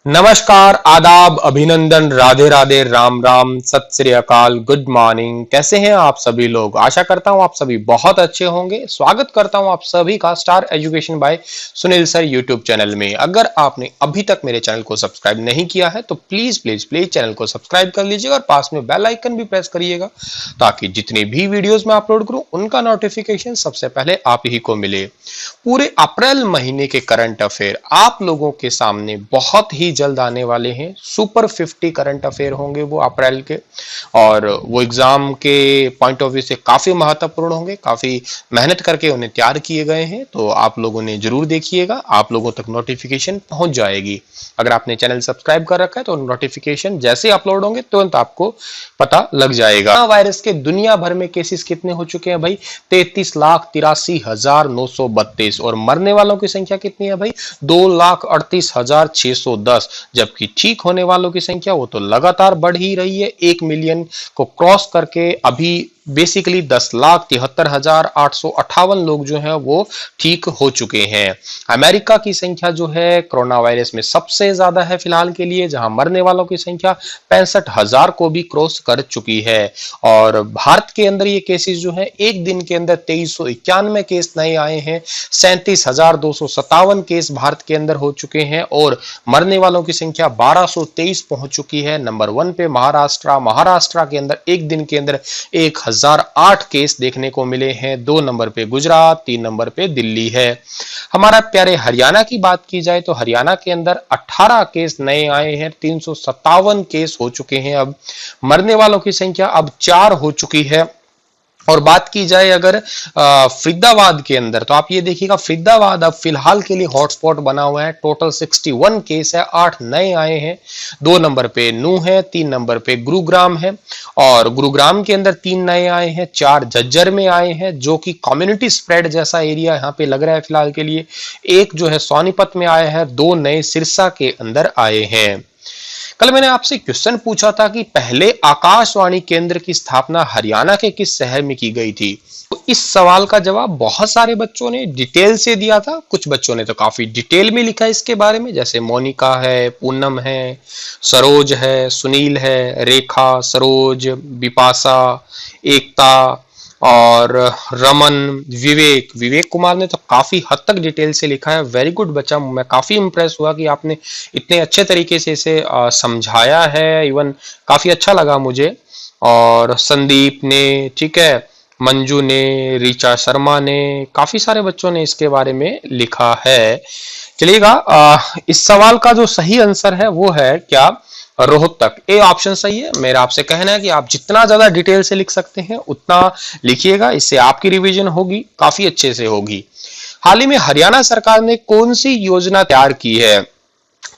नमस्कार, आदाब, अभिनंदन, राधे राधे, राम राम, सत श्री अकाल, गुड मॉर्निंग। कैसे हैं आप सभी लोग? आशा करता हूं आप सभी बहुत अच्छे होंगे। स्वागत करता हूं आप सभी का star education by Sunil sir YouTube channel में। अगर आपने अभी तक मेरे चैनल को सब्सक्राइब नहीं किया है तो प्लीज प्लीज प्लीज चैनल को सब्सक्राइब कर लीजिएगा और पास में बेल आइकन भी प्रेस करिएगा ताकि जितनी भी वीडियोज मैं अपलोड करूं उनका नोटिफिकेशन सबसे पहले आप ही को मिले। पूरे अप्रैल महीने के करंट अफेयर आप लोगों के सामने बहुत ही जल्द आने वाले हैं। सुपर 50 करंट अफेयर होंगे वो अप्रैल के, और वो एग्जाम के पॉइंट ऑफ व्यू से काफी महत्वपूर्ण होंगे। काफी मेहनत करके उन्हें तैयार किए गए हैं, तो आप लोगों ने जरूर देखिएगा, आप लोगों तक नोटिफिकेशन पहुंच जाएगी। अगर आपने चैनल सब्सक्राइब कर रखा है तो नोटिफिकेशन जैसे अपलोड होंगे तुरंत आपको पता लग जाएगा। वायरस के दुनिया भर में केसेस कितने हो चुके हैं भाई? 33,83,932। और मरने वालों की संख्या कितनी है भाई? 2,38,610। जबकि ठीक होने वालों की संख्या वो तो लगातार बढ़ ही रही है, 1 मिलियन को क्रॉस करके अभी बेसिकली 10,73,858 लोग जो हैं वो ठीक हो चुके हैं। अमेरिका की संख्या जो है कोरोना वायरस में सबसे ज्यादा है फिलहाल के लिए, जहां मरने वालों की संख्या 65,000 को भी क्रॉस कर चुकी है। और भारत के अंदर ये केसेस जो है एक दिन के अंदर 2391 केस नए आए हैं, 37,257 केस भारत के अंदर हो चुके हैं और मरने वालों की संख्या 1223 पहुंच चुकी है। नंबर 1 पे महाराष्ट्र के अंदर एक दिन के अंदर 1008 केस देखने को मिले हैं। 2 नंबर पे गुजरात, 3 नंबर पे दिल्ली है। हमारा प्यारे हरियाणा की बात की जाए तो हरियाणा के अंदर 18 केस नए आए हैं, 357 केस हो चुके हैं। अब मरने वालों की संख्या अब 4 हो चुकी है। और बात की जाए अगर फरीदाबाद के अंदर, तो आप ये देखिएगा फरीदाबाद अब फिलहाल के लिए हॉटस्पॉट बना हुआ है। टोटल 61 केस है, 8 नए आए हैं। 2 नंबर पे नूह है, 3 नंबर पे गुरुग्राम है, और गुरुग्राम के अंदर 3 नए आए हैं, 4 झज्जर में आए हैं जो कि कम्युनिटी स्प्रेड जैसा एरिया यहाँ पे लग रहा है फिलहाल के लिए। एक जो है सोनीपत में आया है, 2 नए सिरसा के अंदर आए हैं। कल मैंने आपसे क्वेश्चन पूछा था कि पहले आकाशवाणी केंद्र की स्थापना हरियाणा के किस शहर में की गई थी? तो इस सवाल का जवाब बहुत सारे बच्चों ने डिटेल से दिया था। कुछ बच्चों ने तो काफी डिटेल में लिखा इसके बारे में, जैसे मोनिका है, पूनम है, सरोज है, सुनील है, रेखा, सरोज, बिपाशा, एकता और रमन, विवेक कुमार ने तो काफी हद तक डिटेल से लिखा है। वेरी गुड बच्चा, मैं काफी इंप्रेस हुआ कि आपने इतने अच्छे तरीके से इसे समझाया है। इवन काफी अच्छा लगा मुझे। और संदीप ने, ठीक है, मंजू ने, रीचा शर्मा ने, काफी सारे बच्चों ने इसके बारे में लिखा है। चलिएगा, इस सवाल का जो सही आंसर है वो है क्या? रोहतक। ए ऑप्शन सही है। मेरा आपसे कहना है कि आप जितना ज्यादा डिटेल से लिख सकते हैं उतना लिखिएगा, इससे आपकी रिवीजन होगी, काफी अच्छे से होगी। हाल ही में हरियाणा सरकार ने कौन सी योजना तैयार की है?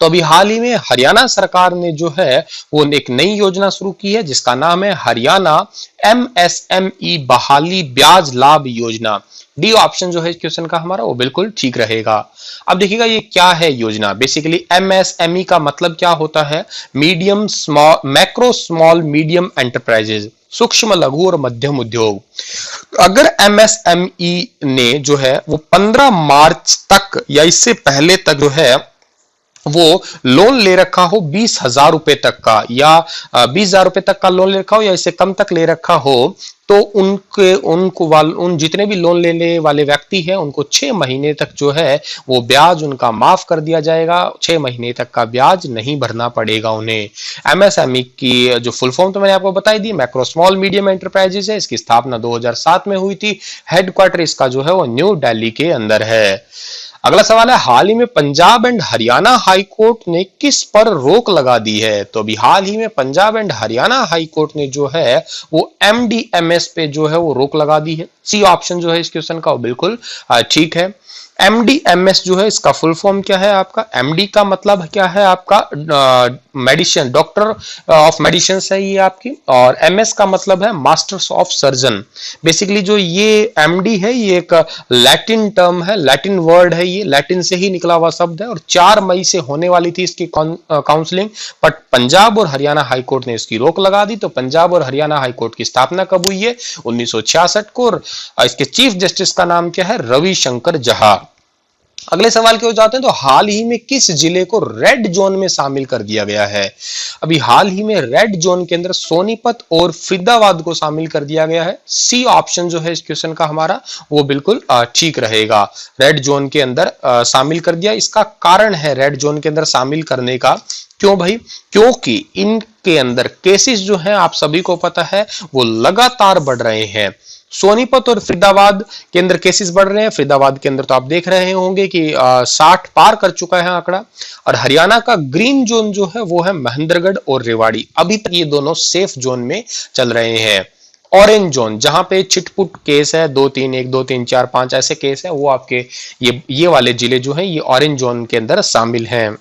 तो अभी हाल ही में हरियाणा सरकार ने जो है वो एक नई योजना शुरू की है जिसका नाम है हरियाणा MSME बहाली ब्याज लाभ योजना। डी ऑप्शन जो है क्वेश्चन का हमारा वो बिल्कुल ठीक रहेगा। अब देखिएगा ये क्या है योजना। बेसिकली MSME का मतलब क्या होता है? Medium small, macro small medium enterprises, सूक्ष्म लघु और मध्यम उद्योग। अगर MSME ने जो है वो 15 मार्च तक या इससे पहले तक जो है वो लोन ले रखा हो 20,000 रुपए तक का, या 20,000 रुपए तक का लोन ले रखा हो या इससे कम तक ले रखा हो, तो उन जितने भी लोन लेने वाले व्यक्ति हैं उनको 6 महीने तक जो है वो ब्याज उनका माफ कर दिया जाएगा। 6 महीने तक का ब्याज नहीं भरना पड़ेगा उन्हें। MSME की जो फुल फॉर्म तो मैंने आपको बताई दी, मैक्रो स्मॉल मीडियम एंटरप्राइजेस है। इसकी स्थापना 2007 में हुई थी। हेडक्वार्टर इसका जो है वो न्यू दिल्ली के अंदर है। अगला सवाल है, हाल ही में Punjab and Haryana high court ने किस पर रोक लगा दी है? तो अभी हाल ही में Punjab and Haryana high court ने जो है वो MDMS पे जो है वो रोक लगा दी है। सी ऑप्शन जो है इस क्वेश्चन का वो बिल्कुल ठीक है। MDMS जो है इसका फुल फॉर्म क्या है आपका? MD का मतलब क्या है आपका? मेडिसिन, डॉक्टर ऑफ मेडिसिन है ये आपकी, और MS का मतलब है मास्टर्स ऑफ सर्जन। बेसिकली जो ये MD है ये एक लैटिन टर्म है, लैटिन वर्ड है, ये लैटिन से ही निकला हुआ शब्द है। और 4 मई से होने वाली थी इसकी काउंसलिंग, बट पंजाब और हरियाणा हाई कोर्ट ने इसकी रोक लगा दी। तो पंजाब और हरियाणा हाई कोर्ट की स्थापना कब हुई है? 1966 को। और इसके चीफ जस्टिस का नाम क्या है? रविशंकर जहा। अगले सवाल की ओर जाते हैं। तो हाल ही में किस जिले को रेड जोन में शामिल कर दिया गया है? अभी हाल ही में रेड जोन के अंदर सोनीपत और फरीदाबाद को शामिल कर दिया गया है। सी ऑप्शन जो है इस क्वेश्चन का हमारा वो बिल्कुल ठीक रहेगा। रेड जोन के अंदर शामिल कर दिया। इसका कारण है रेड जोन के अंदर शामिल करने का, क्यों भाई? क्योंकि इनके अंदर केसेस जो हैं आप सभी को पता है वो लगातार बढ़ रहे हैं। सोनीपत और फरीदाबाद के अंदर केसेस बढ़ रहे हैं। फरीदाबाद के अंदर तो आप देख रहे होंगे कि 60 पार कर चुका है आंकड़ा। और हरियाणा का ग्रीन जोन जो है वो है महेंद्रगढ़ और रेवाड़ी। अभी तक ये दोनों सेफ जोन में चल रहे हैं। ऑरेंज जोन जहां पे छिटपुट केस है, 2-3, 1-2-3-4-5 ऐसे केस है, वो आपके ये वाले जिले जो हैं ये ऑरेंज जोन के अंदर शामिल हैं।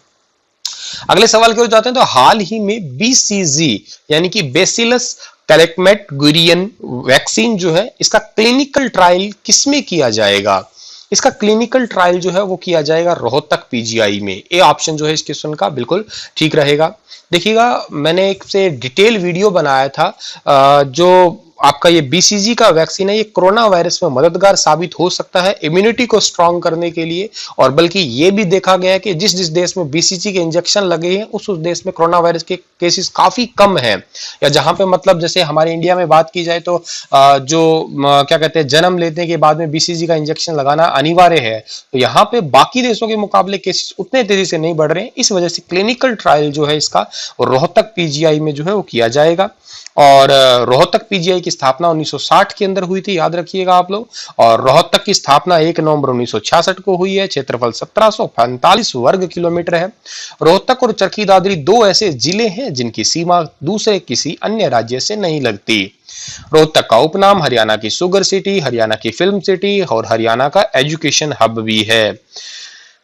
अगले सवाल की ओर जाते हैं। तो हाल ही में बीसीजी यानी कि बेसिलस कैलेकमेट गुरियन वैक्सीन जो है इसका क्लिनिकल ट्रायल किसमें किया जाएगा? इसका क्लिनिकल ट्रायल जो है वो किया जाएगा रोहतक पीजीआई में। ए ऑप्शन जो है इस क्वेश्चन का बिल्कुल ठीक रहेगा। देखिएगा, मैंने एक से डिटेल वीडियो बनाया था जो आपका ये बीसीजी का वैक्सीन है, ये कोरोना वायरस में मददगार साबित हो सकता है इम्यूनिटी को स्ट्रांग करने के लिए। और बल्कि ये भी देखा गया है कि जिस जिस देश में बीसीजी के इंजेक्शन लगे हैं उस देश में कोरोना वायरस के केसेस काफी कम है। या जहां पे मतलब जैसे हमारे इंडिया में बात की जाए तो क्या कहते हैं, जन्म लेने के बाद में बीसीजी का इंजेक्शन लगाना अनिवार्य है। तो यहाँ पे बाकी देशों के मुकाबले केसेस उतने तेजी से नहीं बढ़ रहे हैं। इस वजह से क्लिनिकल ट्रायल जो है इसका रोहतक पीजीआई में जो है वो किया जाएगा। और रोहतक पीजीआई की स्थापना 1960 के अंदर हुई थी, याद रखिएगा आप लोग। और रोहतक की स्थापना 1 नवंबर 1966 को हुई है। क्षेत्रफल 1745 वर्ग किलोमीटर है। रोहतक और चरखी दादरी दो ऐसे जिले हैं जिनकी सीमा दूसरे किसी अन्य राज्य से नहीं लगती। रोहतक का उपनाम हरियाणा की शुगर सिटी, हरियाणा की फिल्म सिटी और हरियाणा का एजुकेशन हब भी है।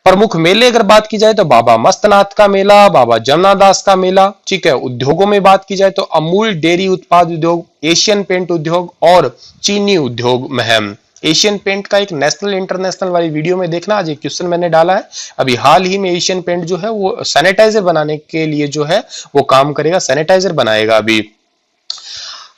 प्रमुख मेले अगर बात की जाए तो बाबा मस्तनाथ का मेला, बाबा जमनादास का मेला, ठीक है। उद्योगों में बात की जाए तो अमूल डेयरी उत्पाद उद्योग, एशियन पेंट उद्योग और चीनी उद्योग महम। एशियन पेंट का एक नेशनल इंटरनेशनल वाली वीडियो में देखना, आज एक क्वेश्चन मैंने डाला है। अभी हाल ही में एशियन पेंट जो है वो सैनिटाइजर बनाने के लिए जो है वो काम करेगा, सैनिटाइजर बनाएगा। अभी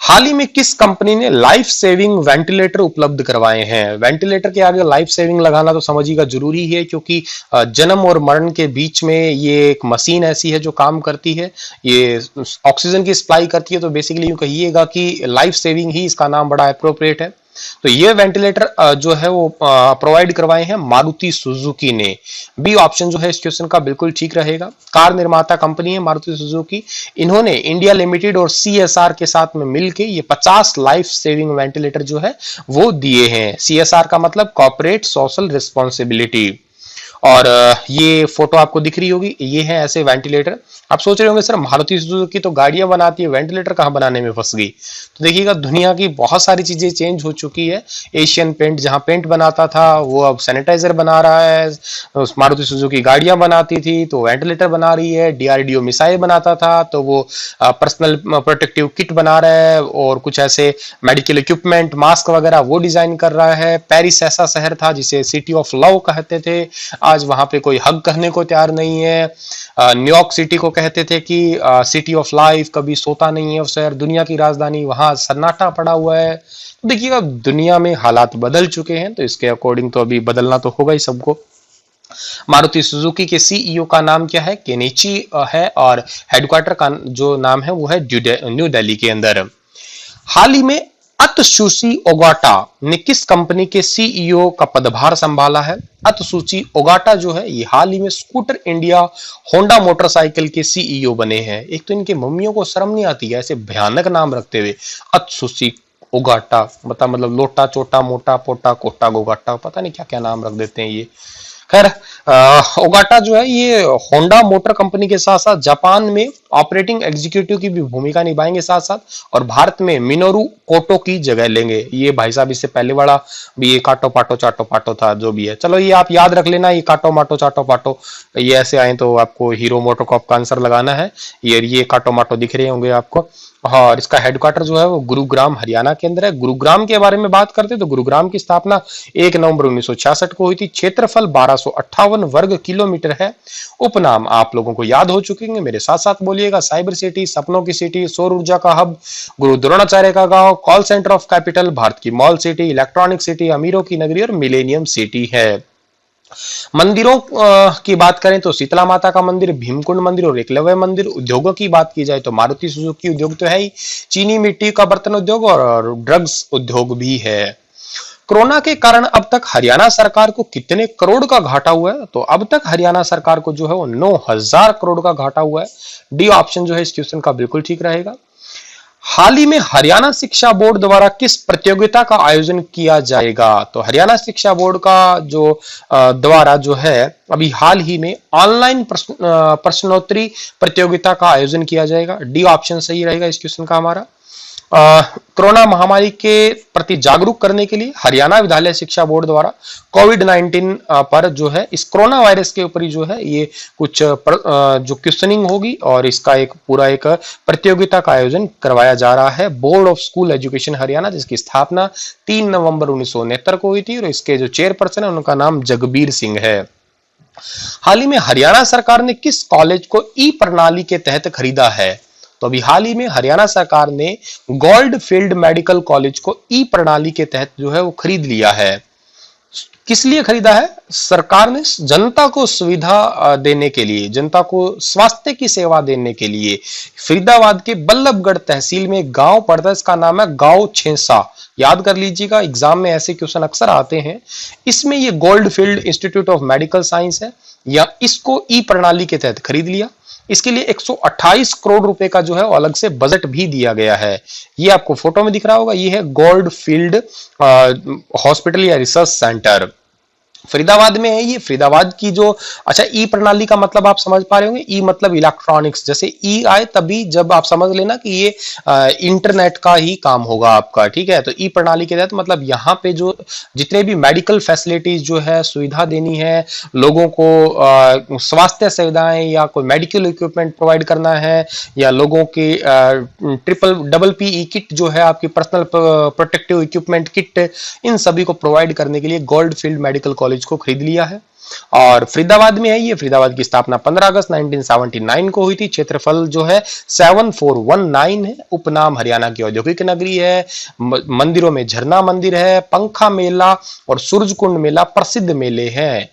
हाल ही में किस कंपनी ने लाइफ सेविंग वेंटिलेटर उपलब्ध करवाए हैं? वेंटिलेटर के आगे लाइफ सेविंग लगाना तो समझिएगा जरूरी है, क्योंकि जन्म और मरण के बीच में ये एक मशीन ऐसी है जो काम करती है, ये ऑक्सीजन की सप्लाई करती है। तो बेसिकली यूं कहिएगा कि लाइफ सेविंग ही इसका नाम बड़ा अप्रोप्रिएट है। तो ये वेंटिलेटर जो है वो प्रोवाइड करवाए हैं मारुति सुजुकी ने। बी ऑप्शन जो है इस क्वेश्चन का बिल्कुल ठीक रहेगा। कार निर्माता कंपनी है मारुति सुजुकी। इन्होंने इंडिया लिमिटेड और सीएसआर के साथ में मिलके ये 50 लाइफ सेविंग वेंटिलेटर जो है वो दिए हैं। सीएसआर का मतलब कॉर्पोरेट सोशल रिस्पॉन्सिबिलिटी। और ये फोटो आपको दिख रही होगी, ये है ऐसे वेंटिलेटर। आप सोच रहे होंगे सर मारुति सुजुकी तो गाड़ियां बनाती है, वेंटिलेटर कहां बनाने में फंस गई? तो देखिएगा, दुनिया की बहुत सारी चीजें चेंज हो चुकी है। एशियन पेंट जहां पेंट बनाता था वो अब सैनिटाइजर बना रहा है। मारुति सुजुकी गाड़ियां बनाती थी तो वेंटिलेटर बना रही है। डीआरडीओ मिसाइल बनाता था तो वो पर्सनल प्रोटेक्टिव किट बना रहा है। और कुछ ऐसे मेडिकल इक्विपमेंट, मास्क वगैरह वो डिजाइन कर रहा है। पेरिस ऐसा शहर था जिसे सिटी ऑफ लव कहते थे, आज वहां पे कोई हग करने को तैयार नहीं है। न्यूयॉर्क सिटी को कहते थे कि सिटी ऑफ लाइफ, कभी सोता नहीं है वो शहर, दुनिया की राजधानी, वहां सन्नाटा पड़ा हुआ है। तो देखिएगा, दुनिया में हालात बदल चुके हैं तो इसके अकॉर्डिंग तो अभी बदलना तो होगा ही सबको। मारुति सुजुकी के सीईओ का नाम क्या है? केनिची है। और हेडक्वार्टर का जो नाम है वो है न्यू दिल्ली के अंदर। हाल ही में अतसुशी ओगाटा ने किस कंपनी के सीईओ का पदभार संभाला है? अतसुची ओगाटा जो है ये हाल ही में स्कूटर इंडिया होंडा मोटरसाइकिल के सीईओ बने हैं। एक तो इनके मम्मियों को शर्म नहीं आती है ऐसे भयानक नाम रखते हुए, अतसुशी ओगाटा। मतलब लोटा चोटा मोटा पोटा कोटा गोगाटा, पता नहीं क्या क्या नाम रख देते हैं ये। खैर, ओगाटा जो है ये होंडा मोटर कंपनी के साथ साथ जापान में ऑपरेटिंग एग्जीक्यूटिव की भी भूमिका निभाएंगे साथ साथ, और भारत में मिनोरू कोटो की जगह लेंगे। ये भाई साहब इससे पहले वाला भी ये काटो पाटो चाटो पाटो था जो भी है। चलो ये आप याद रख लेना, ये काटो माटो चाटो पाटो ये ऐसे आए तो आपको हीरो मोटोकॉर्प का आंसर लगाना है। ये काटो माटो दिख रहे होंगे आपको। और इसका हेडक्वार्टर जो है वो गुरुग्राम हरियाणा के अंदर है। गुरुग्राम के बारे में बात करते तो गुरुग्राम की स्थापना 1 नवंबर 1966 को हुई थी। क्षेत्रफल 1258 वर्ग किलोमीटर है। उपनाम आप लोगों को याद हो चुके हैं, मेरे साथ साथ बोलिएगा। साइबर सिटी, सपनों की सिटी, सौर ऊर्जा का हब, गुरु द्रोणाचार्य का गांव, call centre of capital, Bharat की मॉल सिटी, इलेक्ट्रॉनिक सिटी, अमीरों की नगरी और मिलेनियम सिटी है। मंदिरों की बात करें तो शीतला माता का मंदिर, भीमकुंड मंदिर और एकलव्य मंदिर। उद्योगों की बात की जाए तो मारुति सुजुकी उद्योग तो है ही, चीनी मिट्टी का बर्तन उद्योग और ड्रग्स उद्योग भी है। कोरोना के कारण अब तक हरियाणा सरकार को कितने करोड़ का घाटा हुआ है? तो अब तक हरियाणा सरकार को जो है वो 9,000 करोड़ का घाटा हुआ है। डी ऑप्शन जो है इस क्वेश्चन का बिल्कुल ठीक रहेगा। हाल ही में हरियाणा शिक्षा बोर्ड द्वारा किस प्रतियोगिता का आयोजन किया जाएगा? तो हरियाणा शिक्षा बोर्ड का जो द्वारा जो है अभी हाल ही में ऑनलाइन प्रश्नोत्तरी प्रतियोगिता का आयोजन किया जाएगा। डी ऑप्शन सही रहेगा इस क्वेश्चन का हमारा। कोरोना महामारी के प्रति जागरूक करने के लिए हरियाणा विद्यालय शिक्षा बोर्ड द्वारा कोविड-19 पर जो है इस कोरोना वायरस के ऊपर जो है ये कुछ जो क्वेश्चनिंग होगी और इसका एक पूरा एक प्रतियोगिता का आयोजन करवाया जा रहा है। Board of school education Haryana, जिसकी स्थापना 3 नवंबर 1969 को हुई थी और इसके जो चेयरपर्सन है उनका नाम जगबीर सिंह है। हाल ही में हरियाणा सरकार ने किस कॉलेज को ई प्रणाली के तहत खरीदा है? तो अभी हाल ही में हरियाणा सरकार ने गोल्ड फील्ड मेडिकल कॉलेज को ई प्रणाली के तहत जो है वो खरीद लिया है। किस लिए खरीदा है? सरकार ने जनता को सुविधा देने के लिए, जनता को स्वास्थ्य की सेवा देने के लिए। फरीदाबाद के बल्लभगढ़ तहसील में एक गांव पड़ता है, इसका नाम है गांव छेसा। याद कर लीजिएगा, एग्जाम में ऐसे क्वेश्चन अक्सर आते हैं। इसमें ये gold field institute of medical science है, या इसको ई प्रणाली के तहत खरीद लिया। इसके लिए 128 करोड़ रुपए का जो है अलग से बजट भी दिया गया है। ये आपको फोटो में दिख रहा होगा, ये है गोल्ड फील्ड हॉस्पिटल या रिसर्च सेंटर, फरीदाबाद में है ये। फरीदाबाद की जो अच्छा ई प्रणाली का मतलब आप समझ पा रहे होंगे। ई मतलब इलेक्ट्रॉनिक्स, जैसे ई आए तभी जब आप समझ लेना कि ये इंटरनेट का ही काम होगा आपका, ठीक है। तो ई प्रणाली के तहत मतलब यहाँ पे जो जितने भी मेडिकल फैसिलिटीज जो है सुविधा देनी है लोगों को, स्वास्थ्य सुविधाएं या कोई मेडिकल इक्विपमेंट प्रोवाइड करना है, या लोगों की डबल पीई किट जो है आपकी पर्सनल प्रोटेक्टिव इक्विपमेंट किट, इन सभी को प्रोवाइड करने के लिए गोल्ड फील्ड मेडिकल कॉलेज को खरीद लिया है। और फरीदाबाद में है ये। फरीदाबाद की स्थापना 15 अगस्त 1979 को हुई थी। क्षेत्रफल जो है 7419 है। उपनाम हरियाणा की औद्योगिक नगरी है। मंदिरों में झरना मंदिर है, पंखा मेला और सूरजकुंड मेला प्रसिद्ध मेले हैं।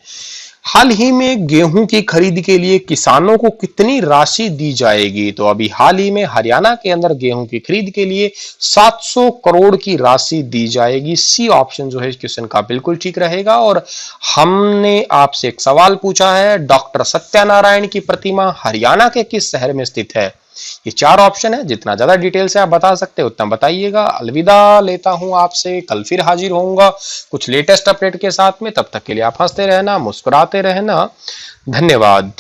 हाल ही में गेहूं की खरीद के लिए किसानों को कितनी राशि दी जाएगी? तो अभी हाल ही में हरियाणा के अंदर गेहूं की खरीद के लिए 700 करोड़ की राशि दी जाएगी। सी ऑप्शन जो है इस क्वेश्चन का बिल्कुल ठीक रहेगा। और हमने आपसे एक सवाल पूछा है, डॉक्टर सत्यनारायण की प्रतिमा हरियाणा के किस शहर में स्थित है? ये 4 ऑप्शन है, जितना ज्यादा डिटेल से आप बता सकते हो उतना बताइएगा। अलविदा लेता हूं आपसे, कल फिर हाजिर होऊंगा कुछ लेटेस्ट अपडेट के साथ में। तब तक के लिए आप हंसते रहना, मुस्कुराते रहना। धन्यवाद।